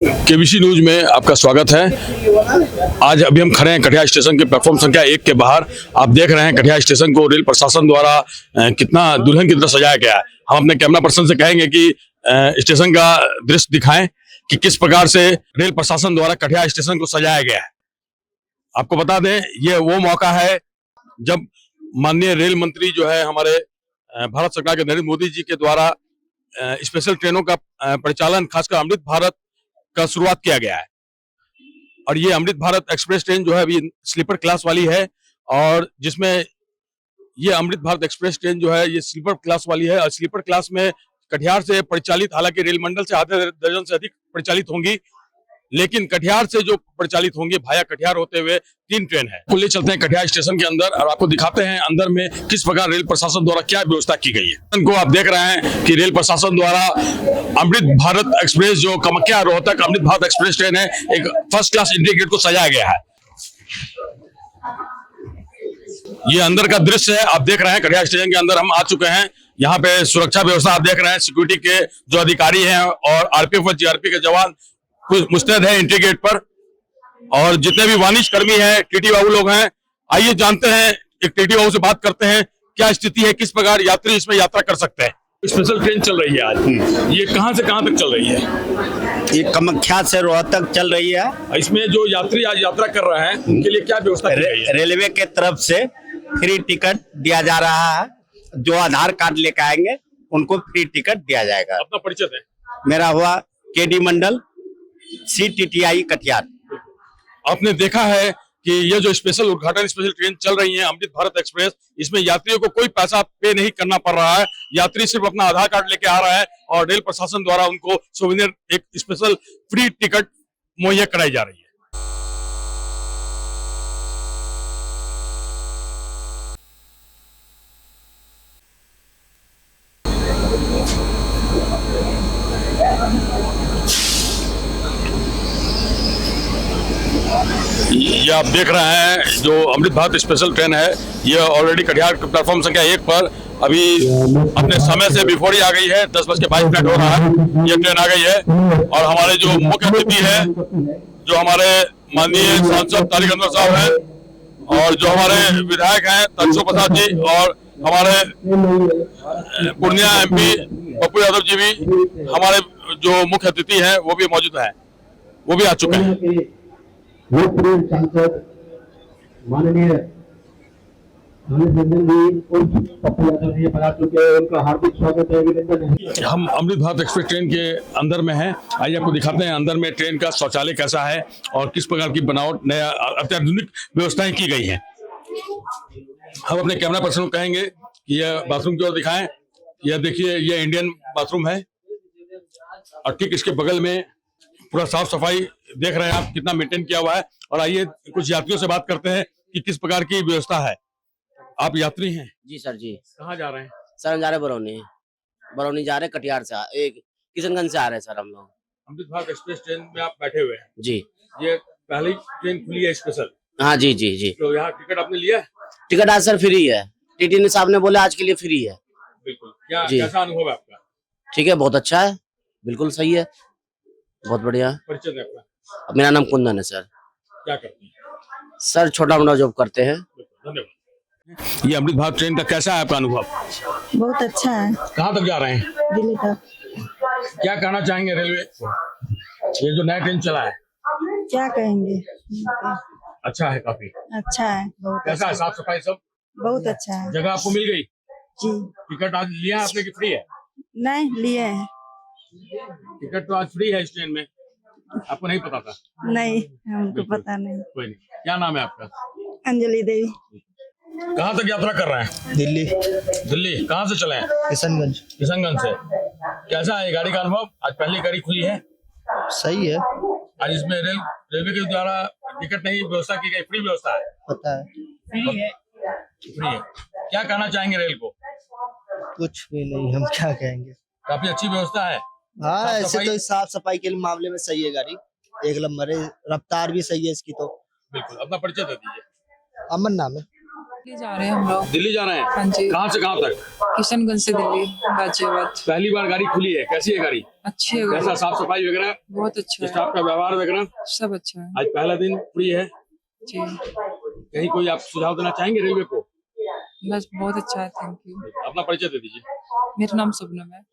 KBC news में आपका स्वागत है। आज अभी हम खड़े हैं कटिहार स्टेशन के प्लेटफॉर्म संख्या 1 के बाहर। आप देख रहे हैं कटिहार स्टेशन को रेल प्रशासन द्वारा कितना दुल्हन की तरह सजाया गया है। हम अपने कैमरा पर्सन से कहेंगे कि स्टेशन का दृश्य दिखाएं कि किस प्रकार से रेल प्रशासन द्वारा कटिहार स्टेशन को सजाया गया है। आपको बता दें, ये वो मौका है जब माननीय रेल मंत्री जो है हमारे भारत सरकार के नरेंद्र मोदी जी के द्वारा स्पेशल ट्रेनों का परिचालन खासकर अमृत भारत का शुरुआत किया गया है। और ये अमृत भारत एक्सप्रेस ट्रेन जो है अभी स्लीपर क्लास वाली है, और जिसमें ये अमृत भारत एक्सप्रेस ट्रेन जो है ये स्लीपर क्लास वाली है। और स्लीपर क्लास में कटिहार से परिचालित, हालांकि रेल मंडल से आधे दर्जन से अधिक परिचालित होंगी, लेकिन कटिहार से जो परिचालित होंगे भाया कटिहार होते हुए 3 ट्रेन है। तो ले चलते हैं कटिहार स्टेशन के अंदर और आपको दिखाते हैं अंदर में किस प्रकार रेल प्रशासन द्वारा क्या व्यवस्था की गई है। को आप देख रहे हैं कि रेल प्रशासन द्वारा अमृत भारत एक्सप्रेस जो कामाख्या रोहतक अमृत भारत एक्सप्रेस ट्रेन है, एक फर्स्ट क्लास इंटीग्रेटेड को सजाया गया है। ये अंदर का दृश्य है, आप देख रहे हैं कटिहार स्टेशन के अंदर हम आ चुके हैं। यहाँ पे सुरक्षा व्यवस्था आप देख रहे हैं, सिक्योरिटी के जो अधिकारी हैं और आरपीएफ और जीआरपी के जवान मुस्तैद है एंट्री गेट पर, और जितने भी वाणिज्य कर्मी हैं, टीटी बाबू लोग हैं। आइए जानते हैं, एक टीटी बाबू से बात करते हैं, क्या स्थिति है, किस प्रकार यात्री इसमें यात्रा कर सकते हैं। स्पेशल ट्रेन चल रही है आज, ये कहां से कहां तक चल रही है? ये कामाख्या से रोहतक चल रही है। इसमें जो यात्री आज यात्रा कर रहे हैं उनके लिए क्या व्यवस्था की गई है? रेलवे के तरफ से फ्री टिकट दिया जा रहा है। जो आधार कार्ड लेकर आएंगे उनको फ्री टिकट दिया जाएगा। अपना परिचय दें। मेरा हुआ केडी मंडल, CTTI कटिहार। आपने देखा है कि ये जो स्पेशल उद्घाटन स्पेशल ट्रेन चल रही है अमृत भारत एक्सप्रेस, इसमें यात्रियों को कोई पैसा पे नहीं करना पड़ रहा है। यात्री सिर्फ अपना आधार कार्ड लेके आ रहा है और रेल प्रशासन द्वारा उनको सोवेनियर एक स्पेशल फ्री टिकट मुहैया कराई जा रही है। ये आप देख रहे हैं जो अमृत भारत स्पेशल ट्रेन है, ये ऑलरेडी कटिहार प्लेटफॉर्म संख्या 1 पर अभी अपने समय से बिफोर ही आ गई है। 10:22 हो रहा है, ये ट्रेन आ गई है। और हमारे जो मुख्य अतिथि है, जो हमारे माननीय सांसद तारिक अनवर साहब हैं, और जो हमारे विधायक हैं तनसुख प्रसाद जी, और हमारे पूर्णिया MP पप्पू यादव जी भी, हमारे जो मुख्य अतिथि हैं वो भी मौजूद हैं, वो भी आ चुके हैं। लोकप्रिय सांसद माननीय पप्पू यादव जी बना चुके हैं, उनका हार्दिक स्वागत है, अभिनंदन है। हम अमृत भारत एक्सप्रेस ट्रेन के अंदर में हैं। आइए आपको दिखाते हैं अंदर में ट्रेन का शौचालय कैसा है और किस प्रकार की बनावट नया अत्याधुनिक व्यवस्थाएं की गई हैं। हम अपने कैमरा पर्सन को कहेंगे कि यह बाथरूम की ओर दिखाएं। यह देखिए, यह इंडियन बाथरूम है और ठीक इसके बगल में पूरा साफ सफाई देख रहे हैं आप, कितना मेंटेन किया हुआ है। और आइए कुछ यात्रियों से बात करते हैं कि किस प्रकार की व्यवस्था है। आप यात्री हैं? जी सर जी। कहाँ जा रहे हैं? सर हम जा रहे हैं बरौनी जा रहे हैं, कटिहार से एक किशनगंज से आ रहे हैं सर हम लोग। अमृत भारत एक्सप्रेस ट्रेन में आप बैठे हुए हैं जी। ये पहली ट्रेन खुली है स्पेशल? हाँ जी जी जी। तो यहाँ टिकट आपने लिया है? टिकट आज सर फ्री है, टीटी साहब ने बोला आज के लिए फ्री है। बिल्कुल। क्या जी। कैसा अनुभव है आपका? ठीक है, बहुत अच्छा है, बिल्कुल सही है, बहुत बढ़िया। परिचय दें अपना। मेरा नाम कुंदन है सर। क्या करते हैं? सर छोटा मोटा जॉब करते हैं। धन्यवाद। ये अमृत भारत ट्रेन का कैसा है आपका अनुभव? बहुत अच्छा है। कहाँ तक जा रहे हैं? दिल्ली तक। क्या कहना चाहेंगे रेलवे को? ये जो नया ट्रेन चला है क्या कहेंगे, अच्छा है, काफी अच्छा है, बहुत कैसा है? अच्छा, साफ सफाई सब? बहुत अच्छा है जगह आपको मिल गई? जी। टिकट आज लिया है आपने कि फ्री है? नहीं लिए हैं। टिकट तो आज फ्री है इस ट्रेन में, आपको नहीं पता था? नहीं, हमको पता नहीं। कोई नहीं। क्या नाम है आपका? अंजलि देवी। कहाँ तक यात्रा कर रहे हैं? दिल्ली। दिल्ली। कहाँ से चले हैं? किशनगंज। किशनगंज से। कैसा है गाड़ी का अनुभव? आज पहली गाड़ी खुली है, सही है। आज इसमें रेलवे के द्वारा टिकट नहीं व्यवस्था की गई, फ्री व्यवस्था है। पता है, फ्री है। क्या कहना चाहेंगे रेल को? कुछ भी नहीं, हम क्या कहेंगे। काफी अच्छी व्यवस्था है। हाँ, साफ ऐसे सफाई? तो साफ सफाई के मामले में सही है गाड़ी, एक नंबर है। रफ्तार भी सही है इसकी तो। बिल्कुल। अपना परिचय दे दीजिए। अमन नाम है। दिल्ली जा रहे हैं हम लोग। दिल्ली जा रहे हैं? हाँ जी। कहाँ से कहाँ तक? किशनगंज से दिल्ली गाजियाबाद। पहली बार गाड़ी खुली है, कैसी है गाड़ी? अच्छी है कैसा गाड़ी, साफ सफाई वगैरह, बहुत अच्छा है, स्टाफ का व्यवहार वगैरह? सब अच्छा है आज पहला दिन फ्री है, जी। कहीं कोई आप सुझाव देना चाहेंगे रेलवे को? बस बहुत अच्छा है, थैंक यू। अपना परिचय दे दीजिए। मेरा नाम शबनम है।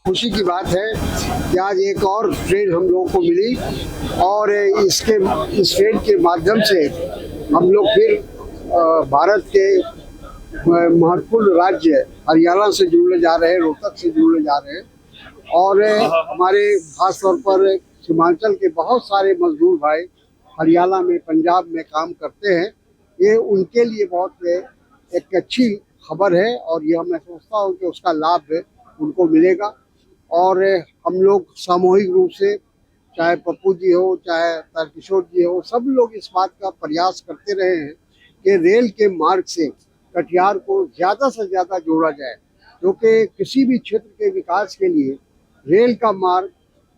खुशी की बात है कि आज एक और ट्रेन हम लोगों को मिली और इस ट्रेन के माध्यम से हम लोग फिर भारत के महत्वपूर्ण राज्य हरियाणा से जुड़ने जा रहे हैं, रोहतक से जुड़ने जा रहे हैं। और हमारे खास तौर पर सीमांचल के बहुत सारे मजदूर भाई हरियाणा में, पंजाब में काम करते हैं। ये उनके लिए बहुत एक अच्छी खबर है और ये मैं सोचता हूँ कि उसका लाभ उनको मिलेगा। और हम लोग सामूहिक रूप से, चाहे पप्पू जी हो, चाहे तारकिशोर जी हो, सब लोग इस बात का प्रयास करते रहे हैं कि रेल के मार्ग से कटिहार को ज़्यादा से ज़्यादा जोड़ा जाए, क्योंकि किसी भी क्षेत्र के विकास के लिए रेल का मार्ग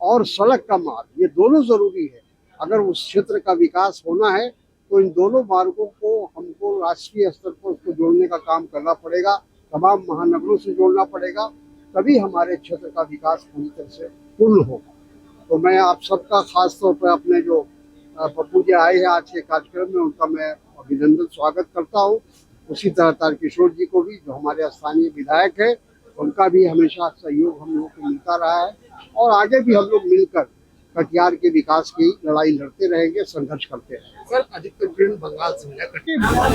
और सड़क का मार्ग ये दोनों ज़रूरी है। अगर उस क्षेत्र का विकास होना है तो इन दोनों मार्गों को हमको राष्ट्रीय स्तर पर उसको जोड़ने का काम करना पड़ेगा, तमाम महानगरों से जोड़ना पड़ेगा, तभी हमारे क्षेत्र का विकास पूरी तरह से पूर्ण होगा। तो मैं आप सबका खास तौर पर अपने जो पप्पू जी आए हैं आज के कार्यक्रम में, उनका मैं अभिनंदन स्वागत करता हूँ। उसी तरह तारकिशोर जी को भी, जो हमारे स्थानीय विधायक है, उनका भी हमेशा सहयोग हम लोगों को मिलता रहा है और आगे भी हम लोग मिलकर कटिहार के विकास की लड़ाई लड़ते रहेंगे, संघर्ष करते रहेंगे। सर, अधिकतर ट्रेन बंगाल से मिला।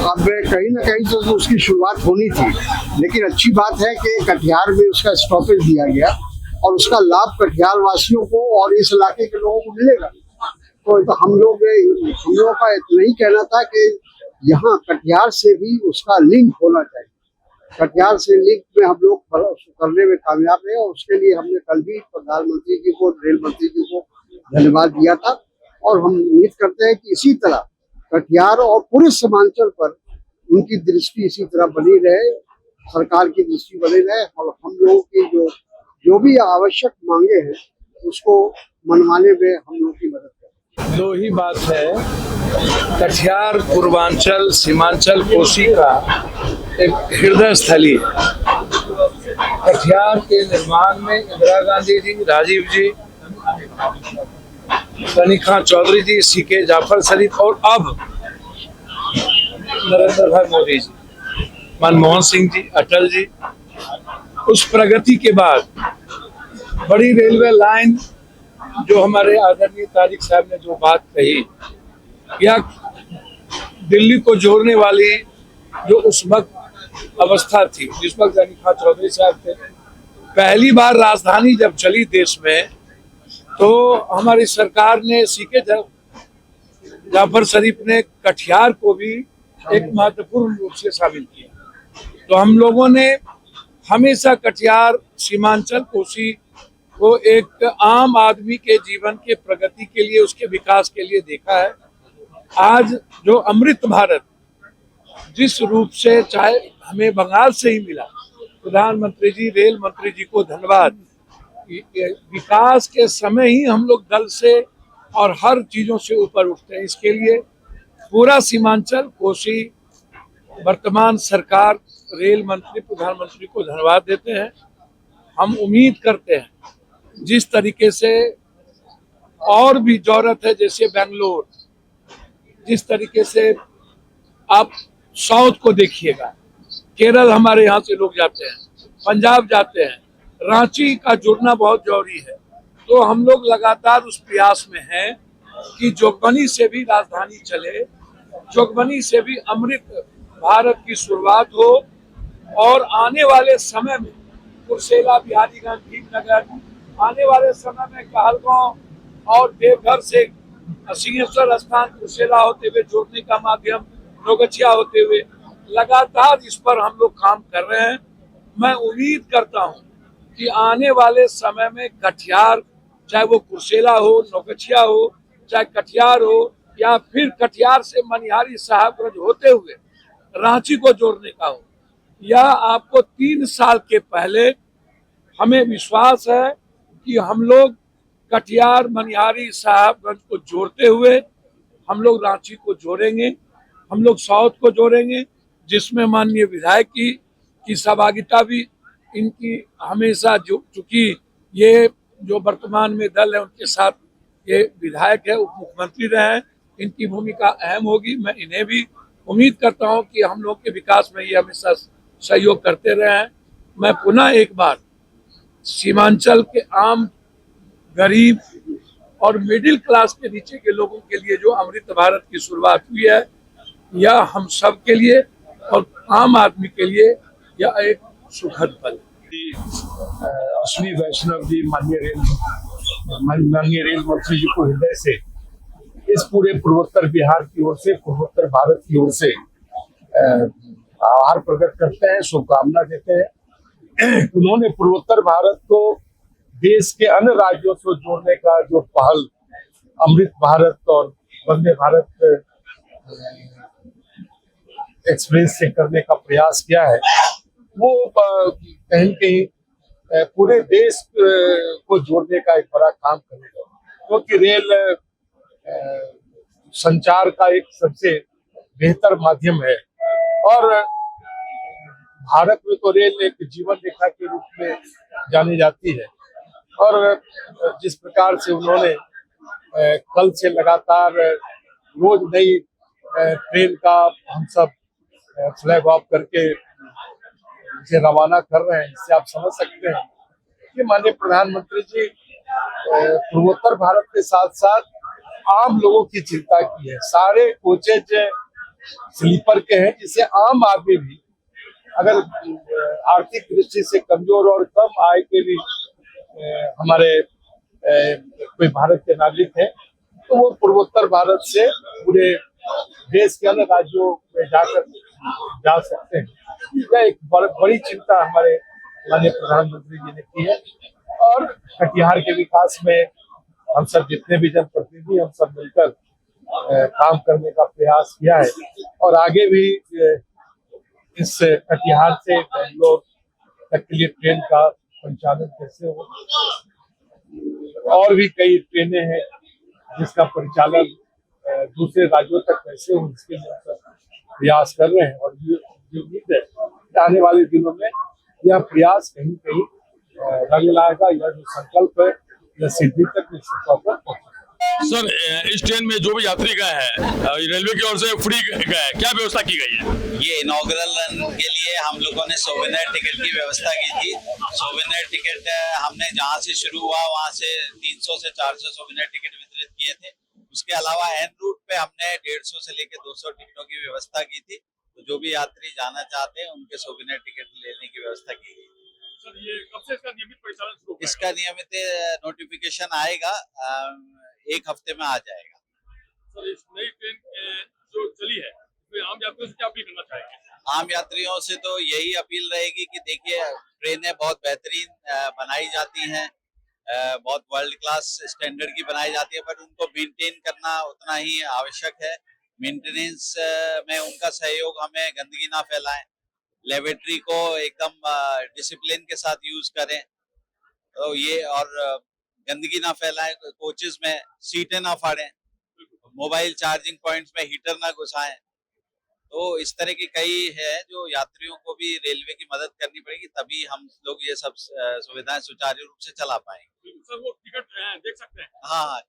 अब कहीं ना कहीं तो उसकी शुरुआत होनी थी, लेकिन अच्छी बात है कि कटिहार में उसका स्टॉपेज दिया गया और उसका लाभ कटिहार वासियों को और इस इलाके के लोगों को मिलेगा। तो हम लोगों का इतना ही कहना था कि यहाँ कटिहार से भी उसका लिंक होना चाहिए। कटिहार से लिंक में हम लोग करने में कामयाब रहे और उसके लिए हमने कल भी प्रधानमंत्री जी को, रेल मंत्री जी को धन्यवाद दिया था। और हम उम्मीद करते हैं कि इसी तरह कटिहार और पूरे सीमांचल पर उनकी दृष्टि इसी तरह बनी रहे, सरकार की दृष्टि बनी रहे और हम लोगों की जो भी आवश्यक मांगे हैं उसको मनवाने में हम लोग की मदद करें। दो ही बात है, कटिहार पूर्वांचल सीमांचल कोसी का एक हृदय स्थली है। कटिहार के निर्माण में इंदिरा गांधी जी, राजीव जी, कनिका चौधरी जी, सीके जाफर शरीफ और अब नरेंद्र भाई मोदी जी, मनमोहन सिंह जी, अटल जी, उस प्रगति के बाद बड़ी रेलवे लाइन जो हमारे आदरणीय तारिक साहब ने जो बात कही, या दिल्ली को जोड़ने वाली जो उस वक्त अवस्था थी, जिस वक्त कनिका चौधरी साहब थे, पहली बार राजधानी जब चली देश में तो हमारी सरकार ने, सीके जाफर शरीफ ने कटिहार को भी एक महत्वपूर्ण रूप से शामिल किया। तो हम लोगों ने हमेशा कटिहार सीमांचल कोसी को एक आम आदमी के जीवन के प्रगति के लिए, उसके विकास के लिए देखा है। आज जो अमृत भारत जिस रूप से, चाहे हमें बंगाल से ही मिला, प्रधानमंत्री जी, रेल मंत्री जी को धन्यवाद। विकास के समय ही हम लोग दल से और हर चीजों से ऊपर उठते हैं। इसके लिए पूरा सीमांचल कोसी वर्तमान सरकार, रेल मंत्री, प्रधानमंत्री को धन्यवाद देते हैं। हम उम्मीद करते हैं जिस तरीके से और भी जरूरत है, जैसे बेंगलोर, जिस तरीके से आप साउथ को देखिएगा, केरल हमारे यहाँ से लोग जाते हैं, पंजाब जाते हैं, रांची का जुड़ना बहुत जरूरी है। तो हम लोग लगातार उस प्रयास में हैं कि जोगबनी से भी राजधानी चले, जोगबनी से भी अमृत भारत की शुरुआत हो और आने वाले समय में कुर्सेला, बिहारीगंज, भीमनगर, आने वाले समय में कहलगांव और देवघर से सिंहेश्वर स्थान, कुर्सेला होते हुए जोड़ने का माध्यम, नौगछिया होते हुए, लगातार इस पर हम लोग काम कर रहे हैं। मैं उम्मीद करता हूं कि आने वाले समय में कटिहार, चाहे वो कुर्सेला हो, नौगछिया हो, चाहे कटिहार हो या फिर कटिहार से मनिहारी साहबगंज होते हुए रांची को जोड़ने का हो, या आपको 3 साल के पहले हमें विश्वास है कि हम लोग कटिहार मनिहारी साहबगंज को जोड़ते हुए हम लोग रांची को जोड़ेंगे, हम लोग साउथ को जोड़ेंगे, जिसमें माननीय विधायक की सहभागिता भी इनकी हमेशा जो, चूंकि ये जो वर्तमान में दल है उनके साथ ये विधायक है, उप मुख्यमंत्री रहे हैं, इनकी भूमिका अहम होगी। मैं इन्हें भी उम्मीद करता हूं कि हम लोग के विकास में ये हमेशा सहयोग करते रहे हैं। मैं पुनः एक बार सीमांचल के आम गरीब और मिडिल क्लास के नीचे के लोगों के लिए जो अमृत भारत की शुरुआत हुई है, यह हम सब के लिए और आम आदमी के लिए यह एक सुखद पल। अश्विनी वैष्णव जी माननीय रेल मंत्री जी को हृदय से इस पूरे पूर्वोत्तर बिहार की ओर से, पूर्वोत्तर भारत की ओर से आभार प्रकट करते हैं, शुभकामना देते हैं। उन्होंने पूर्वोत्तर भारत को देश के अन्य राज्यों से जोड़ने का जो पहल अमृत भारत और वंदे भारत एक्सप्रेस से करने का प्रयास किया है, वो कहीं कहीं पूरे देश को जोड़ने का एक बड़ा काम करेगा, क्योंकि रेल संचार का एक सबसे बेहतर माध्यम है और भारत में तो रेल एक जीवन रेखा के रूप में जानी जाती है। और जिस प्रकार से उन्होंने कल से लगातार रोज नई ट्रेन का हम सब फ्लैग ऑफ करके इसे रवाना कर रहे हैं, इससे आप समझ सकते हैं कि माननीय प्रधानमंत्री जी पूर्वोत्तर भारत के साथ साथ आम लोगों की चिंता की है। सारे कोचेज स्लीपर के हैं, जिससे आम आदमी भी अगर आर्थिक दृष्टि से कमजोर और कम आय के भी हमारे कोई भारत के नागरिक हैं, तो वो पूर्वोत्तर भारत से पूरे देश के अन्य राज्यों में जा सकते हैं। यह एक बड़ी चिंता हमारे माननीय प्रधानमंत्री जी ने की है और कटिहार के विकास में हम सब जितने भी जनप्रतिनिधि हम सब मिलकर काम करने का प्रयास किया है और आगे भी इस कटिहार से बेंगलोर तक के लिए ट्रेन का संचालन कैसे हो, और भी कई ट्रेनें हैं जिसका परिचालन दूसरे राज्यों तक कैसे हो, इसके लिए प्रयास कर रहे हैं और ये उम्मीद है कि आने वाले दिनों में यह प्रयास कहीं कहीं रंग लाएगा। यह जो संकल्प है यह सिद्धि तक निश्चित तौर पर पहुंचेगा। सर, इस ट्रेन में जो भी यात्री गए हैं रेलवे की ओर से फ्री गए, क्या व्यवस्था की गई है? ये इनॉग्रल रन के लिए हम लोगों ने सोवेनियर टिकट की व्यवस्था की थी। सोवेनियर टिकट हमने जहां से शुरू हुआ वहां से 300 से 400 सोवेनियर टिकट वितरित किए थे। उसके अलावा एन रूट पे हमने 150 से लेकर 200 टिकटों की व्यवस्था की थी। तो जो भी यात्री जाना चाहते हैं उनके सोवेनियर टिकट लेने की व्यवस्था की गई। सर, ये कब से इसका नियमित परिचालन शुरू होगा? इसका नियमित नोटिफिकेशन आएगा, 1 हफ्ते में आ जाएगा। सर, इस नई ट्रेन जो चली है तो आम यात्रियों से क्या अपील करना चाहेंगे? आम यात्रियों से तो यही अपील रहेगी कि देखिए ट्रेनें बहुत बेहतरीन बनाई जाती हैं, बहुत वर्ल्ड क्लास स्टैंडर्ड की बनाई जाती है, पर उनको मेंटेन करना उतना ही आवश्यक है। मेंटेनेंस में उनका सहयोग, हमें गंदगी ना फैलाएं, लेबोरेटरी को एकदम डिसिप्लिन के साथ यूज करें, तो ये और गंदगी ना फैलाएं, कोचेस में सीटें ना फाड़ें, मोबाइल चार्जिंग पॉइंट्स में हीटर ना घुसाएं। तो इस तरह की कई है जो यात्रियों को भी रेलवे की मदद करनी पड़ेगी, तभी हम लोग ये सब सुविधाएं सुचारू रूप से चला पाएंगे। सर, वो टिकट देख सकते हैं? हाँ,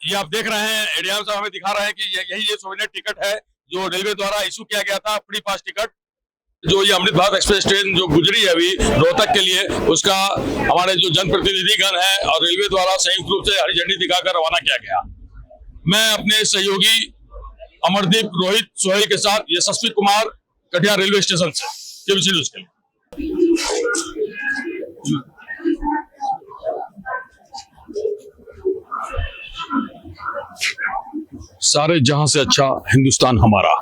ये आप देख रहे हैं, एडीएम साहब हमें दिखा रहे हैं कि यही ये सोवेनियर टिकट है जो रेलवे द्वारा इशू किया गया था, फ्री पास टिकट। जो ये अमृत भारत एक्सप्रेस ट्रेन जो गुजरी है अभी रोहतक के लिए, उसका हमारे जो जनप्रतिनिधिगण है और रेलवे द्वारा संयुक्त रूप से हरी झंडी दिखाकर रवाना किया गया। मैं अपने सहयोगी अमरदीप, रोहित, सोहेल के साथ यशस्वी कुमार, कटिहार रेलवे स्टेशन से, केबीसी न्यूज के लिए। सारे जहां से अच्छा हिंदुस्तान हमारा।